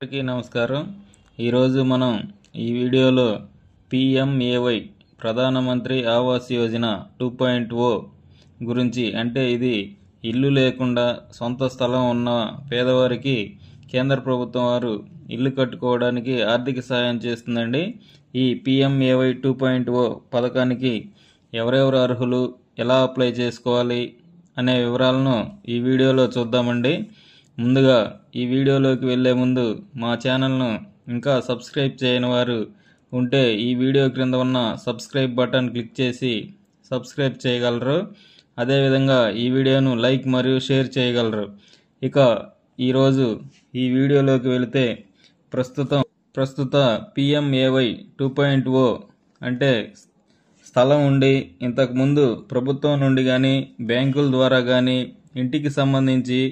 అందరికీ నమస్కారం. ఈరోజు మనం ఈ వీడియోలో పిఎంఏవై ప్రధానమంత్రి ఆవాస్ యోజన 2.0 గురించి, అంటే ఇది ఇల్లు లేకుండా సొంత స్థలం ఉన్న పేదవారికి కేంద్ర ప్రభుత్వం వారు ఇల్లు కట్టుకోవడానికి ఆర్థిక సహాయం చేస్తుందండి. ఈ పిఎంఏవై 2.0 పథకానికి ఎవరెవరు అర్హులు, ఎలా అప్లై చేసుకోవాలి అనే వివరాలను ఈ వీడియోలో చూద్దామండి. ముందుగా ఈ వీడియోలోకి వెళ్ళే ముందు మా ఛానల్ను ఇంకా సబ్స్క్రైబ్ చేయని వారు ఉంటే ఈ వీడియో క్రింద ఉన్న సబ్స్క్రైబ్ బటన్ క్లిక్ చేసి సబ్స్క్రైబ్ చేయగలరు. అదేవిధంగా ఈ వీడియోను లైక్ మరియు షేర్ చేయగలరు. ఇక ఈరోజు ఈ వీడియోలోకి వెళితే ప్రస్తుత పిఎంఏవై 2.0 అంటే స్థలం ఉండి ఇంతకుముందు ప్రభుత్వం నుండి కానీ బ్యాంకుల ద్వారా కానీ ఇంటికి సంబంధించి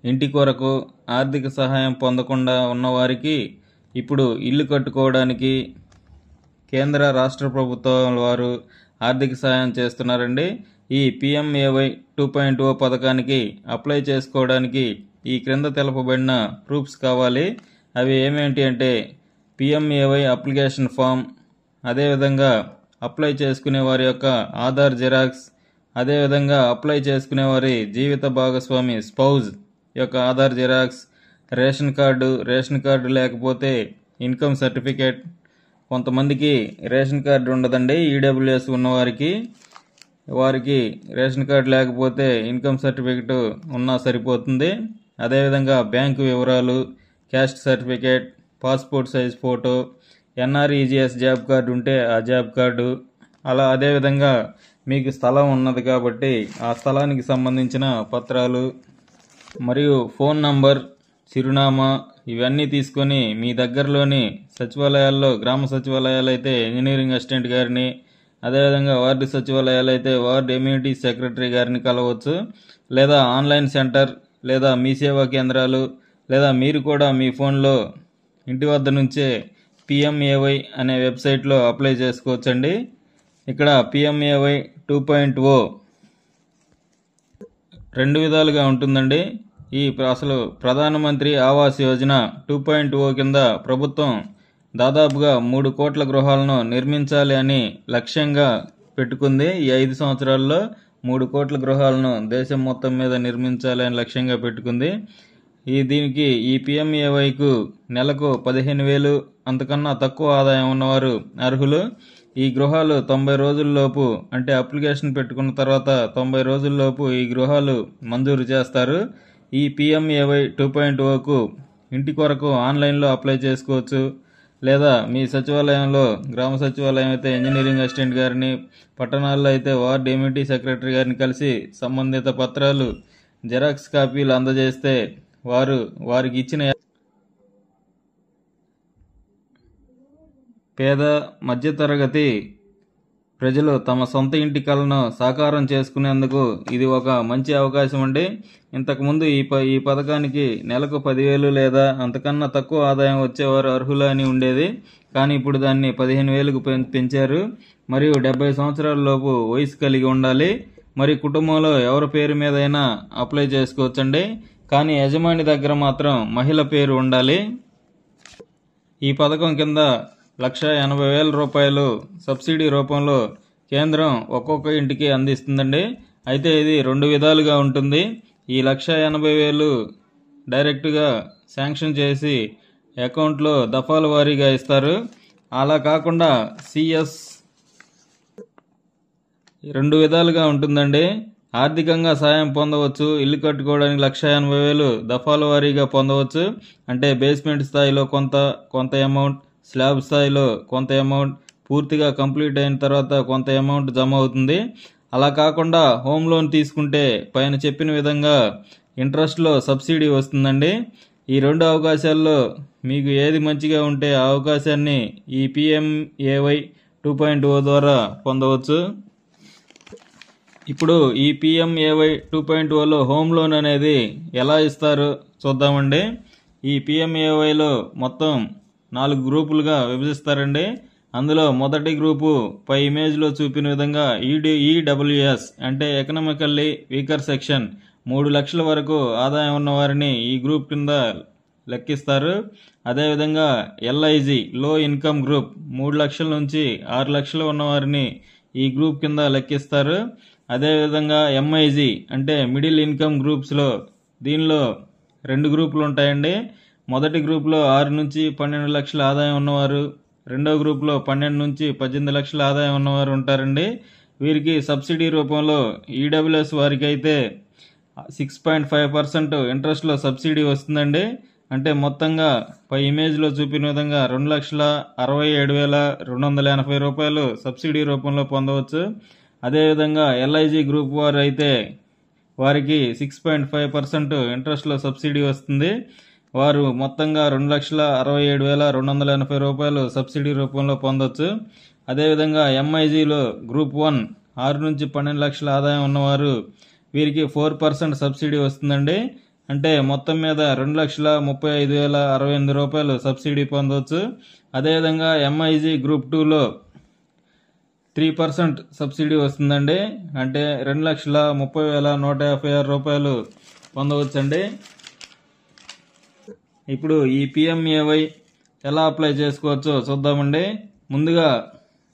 ఇంటి కొరకు ఆర్థిక సహాయం పొందకుండా ఉన్నవారికి ఇప్పుడు ఇల్లు కట్టుకోవడానికి కేంద్ర రాష్ట్ర ప్రభుత్వాల వారు ఆర్థిక సహాయం చేస్తున్నారండి. ఈ పిఎంఏవై 2.0 పథకానికి అప్లై చేసుకోవడానికి ఈ క్రింద తెలపబడిన ప్రూఫ్స్ కావాలి. అవి ఏమేంటి అంటే పిఎంఏవై అప్లికేషన్ ఫామ్, అదేవిధంగా అప్లై చేసుకునే వారి యొక్క ఆధార్ జిరాక్స్, అదేవిధంగా అప్లై చేసుకునే వారి జీవిత భాగస్వామి స్పౌజ్ యొక్క ఆధార్ జిరాక్స్, రేషన్ కార్డు లేకపోతే ఇన్కమ్ సర్టిఫికేట్. కొంతమందికి రేషన్ కార్డు ఉండదండి, ఈడబ్ల్యూఎస్ ఉన్నవారికి రేషన్ కార్డు లేకపోతే ఇన్కమ్ సర్టిఫికేట్ ఉన్నా సరిపోతుంది. అదేవిధంగా బ్యాంకు వివరాలు, caste certificate, passport size photo, NREGS job card ఉంటే ఆ జాబ్ కార్డు, అదేవిధంగా మీకు స్థలం ఉన్నది కాబట్టి ఆ స్థలానికి సంబంధించిన పత్రాలు మరియు ఫోన్ నంబర్, చిరునామా ఇవన్నీ తీసుకొని మీ దగ్గరలోని సచివాలయాల్లో, గ్రామ సచివాలయాలు అయితే ఇంజనీరింగ్ అసిస్టెంట్ గారిని, అదేవిధంగా వార్డు సచివాలయాలు అయితే వార్డు ఎమ్యూనిటీ సెక్రటరీ గారిని కలవచ్చు. లేదా ఆన్లైన్ సెంటర్ లేదా మీ సేవా కేంద్రాలు, లేదా మీరు కూడా మీ ఫోన్లో ఇంటి వద్ద నుంచే పిఎంఏవై అనే వెబ్సైట్లో అప్లై చేసుకోవచ్చండి. ఇక్కడ పిఎంఏవై 2.0 రెండు విధాలుగా ఉంటుందండి. అసలు ప్రధానమంత్రి ఆవాస్ యోజన 2.0 కింద ప్రభుత్వం దాదాపుగా 3 కోట్ల గృహాలను నిర్మించాలి అని లక్ష్యంగా పెట్టుకుంది. ఈ 5 సంవత్సరాల్లో 3 కోట్ల గృహాలను దేశం మొత్తం మీద నిర్మించాలి అని లక్ష్యంగా పెట్టుకుంది. దీనికి ఈ పిఎంఏవైకు నెలకు 15,000 అంతకన్నా తక్కువ ఆదాయం ఉన్నవారు అర్హులు. ఈ గృహాలు 90 రోజుల్లోపు, అంటే అప్లికేషన్ పెట్టుకున్న తర్వాత 90 రోజుల్లోపు ఈ గృహాలు మంజూరు చేస్తారు. ఈ పిఎంఏవై 2.0కు ఇంటి కొరకు ఆన్లైన్లో అప్లై చేసుకోవచ్చు. లేదా మీ సచివాలయంలో, గ్రామ సచివాలయం అయితే ఇంజనీరింగ్ అసిస్టెంట్ గారిని, పట్టణాల్లో అయితే వార్డు ఎమ్యూనిటీ సెక్రటరీ గారిని కలిసి సంబంధిత పత్రాలు, జెరాక్స్ కాపీలు అందజేస్తే వారికి ఇచ్చిన పేద మధ్యతరగతి ప్రజలు తమ సొంత ఇంటి కలను సాకారం చేసుకునేందుకు ఇది ఒక మంచి అవకాశం అండి. ఇంతకుముందు ఈ పథకానికి నెలకు 10,000 లేదా అంతకన్నా తక్కువ ఆదాయం వచ్చేవారు అర్హులు అని ఉండేది. కానీ ఇప్పుడు దాన్ని 15,000కు పెంచారు. మరియు 70 సంవత్సరాల లోపు వయసు కలిగి ఉండాలి. మరి కుటుంబంలో ఎవరి పేరు మీద అయినా అప్లై చేసుకోవచ్చండి. కానీ యజమాని దగ్గర మాత్రం మహిళ పేరు ఉండాలి. ఈ పథకం కింద 1,80,000 రూపాయలు సబ్సిడీ రూపంలో కేంద్రం ఒక్కొక్క ఇంటికి అందిస్తుందండి. అయితే ఇది 2 విధాలుగా ఉంటుంది. ఈ 1,80,000 డైరెక్ట్గా శాంక్షన్ చేసి అకౌంట్లో దఫాల వారీగా ఇస్తారు. అలా కాకుండా సిఎస్ 2 విధాలుగా ఉంటుందండి. ఆర్థికంగా సాయం పొందవచ్చు. ఇల్లు కట్టుకోవడానికి 1,80,000 దఫాల వారీగా పొందవచ్చు. అంటే బేస్మెంట్ స్థాయిలో కొంత అమౌంట్, స్లాబ్ స్థాయిలో కొంత అమౌంట్, పూర్తిగా కంప్లీట్ అయిన తర్వాత కొంత అమౌంట్ జమ అవుతుంది. అలా కాకుండా హోమ్ లోన్ తీసుకుంటే పైన చెప్పిన విధంగా ఇంట్రెస్ట్లో సబ్సిడీ వస్తుందండి. ఈ 2 అవకాశాల్లో మీకు ఏది మంచిగా ఉంటే ఆ అవకాశాన్ని ఈ పిఎంఏవై 2.0 ద్వారా పొందవచ్చు. ఇప్పుడు ఈ పిఎంఏవై 2.0లో హోమ్ లోన్ అనేది ఎలా ఇస్తారో చూద్దామండి. ఈ పిఎంఏవైలో మొత్తం 4 గ్రూపులుగా విభజిస్తారండి. అందులో మొదటి గ్రూపు పై ఇమేజ్లో చూపిన విధంగా ఈడబ్ల్యూఎస్ అంటే ఎకనామికల్లీ వీకర్ సెక్షన్ 3 లక్షల వరకు ఆదాయం ఉన్న వారిని ఈ గ్రూప్ కింద లెక్కిస్తారు. అదేవిధంగా ఎల్ఐజి లో ఇన్కమ్ గ్రూప్ 3 లక్షల నుంచి 6 లక్షలు ఉన్నవారిని ఈ గ్రూప్ కింద లెక్కిస్తారు. అదేవిధంగా ఎంఐజి అంటే మిడిల్ ఇన్కమ్ గ్రూప్స్లో దీనిలో 2 గ్రూపులు ఉంటాయండి. మొదటి గ్రూప్లో 6 నుంచి 12 లక్షల ఆదాయం ఉన్నవారు, రెండో గ్రూప్లో 12 నుంచి 18 లక్షల ఆదాయం ఉన్నవారు ఉంటారండి. వీరికి సబ్సిడీ రూపంలో ఈడబ్ల్యూఎస్ వారికి అయితే 6.5% ఇంట్రెస్ట్లో సబ్సిడీ వస్తుందండి. అంటే మొత్తంగా పై ఇమేజ్లో చూపిన విధంగా 2,67,280 రూపాయలు సబ్సిడీ రూపంలో పొందవచ్చు. అదేవిధంగా ఎల్ఐజి గ్రూప్ వారు అయితే వారికి 6.5% ఇంట్రెస్ట్లో సబ్సిడీ వస్తుంది. వారు మొత్తంగా 2,67,280 రూపాయలు సబ్సిడీ రూపంలో పొందవచ్చు. అదేవిధంగా ఎంఐజీలో గ్రూప్ 1 6 నుంచి 12 లక్షల ఆదాయం ఉన్నవారు వీరికి 4% సబ్సిడీ వస్తుందండి. అంటే మొత్తం మీద 2,35,068 రూపాయలు సబ్సిడీ పొందవచ్చు. అదేవిధంగా ఎంఐజీ గ్రూప్ 2లో 3% సబ్సిడీ వస్తుందండి. అంటే 2,30,156 రూపాయలు పొందవచ్చండి. ఇప్పుడు ఈ పిఎంఏవై ఎలా అప్లై చేసుకోవచ్చో చూద్దామండి. ముందుగా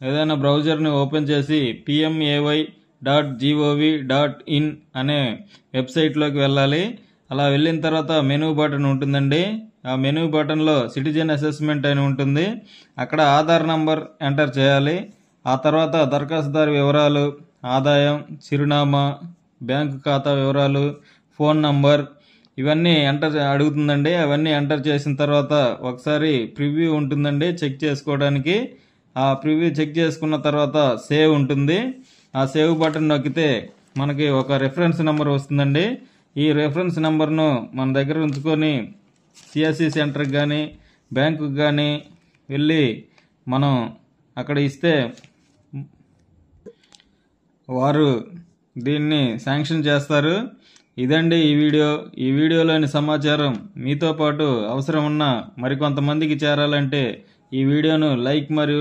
ఏదైనా బ్రౌజర్ని ఓపెన్ చేసి pmay.gov.in అనే వెబ్సైట్లోకి వెళ్ళాలి. అలా వెళ్ళిన తర్వాత మెనూ బటన్ ఉంటుందండి. ఆ మెనూ బటన్లో సిటిజన్ అసెస్మెంట్ అని ఉంటుంది. అక్కడ ఆధార్ నంబర్ ఎంటర్ చేయాలి. ఆ తర్వాత దరఖాస్తుదారు వివరాలు, ఆదాయం, చిరునామా, బ్యాంకు ఖాతా వివరాలు, ఫోన్ నంబర్ ఇవన్నీ అడుగుతుందండి. అవన్నీ ఎంటర్ చేసిన తర్వాత ఒకసారి ప్రివ్యూ ఉంటుందండి చెక్ చేసుకోవడానికి. ఆ ప్రివ్యూ చెక్ చేసుకున్న తర్వాత సేవ్ ఉంటుంది. ఆ సేవ్ బటన్ నొక్కితే మనకి ఒక రెఫరెన్స్ నెంబర్ వస్తుందండి. ఈ రెఫరెన్స్ నెంబర్ను మన దగ్గర ఉంచుకొని సిఎస్సి సెంటర్కి కానీ బ్యాంకుకి కానీ వెళ్ళి మనం అక్కడ ఇస్తే వారు దీన్ని శాంక్షన్ చేస్తారు. ఇదండి ఈ వీడియో. ఈ వీడియోలోని సమాచారం మీతో పాటు అవసరం ఉన్న మరికొంతమందికి చేరాలంటే ఈ వీడియోను లైక్ మరియు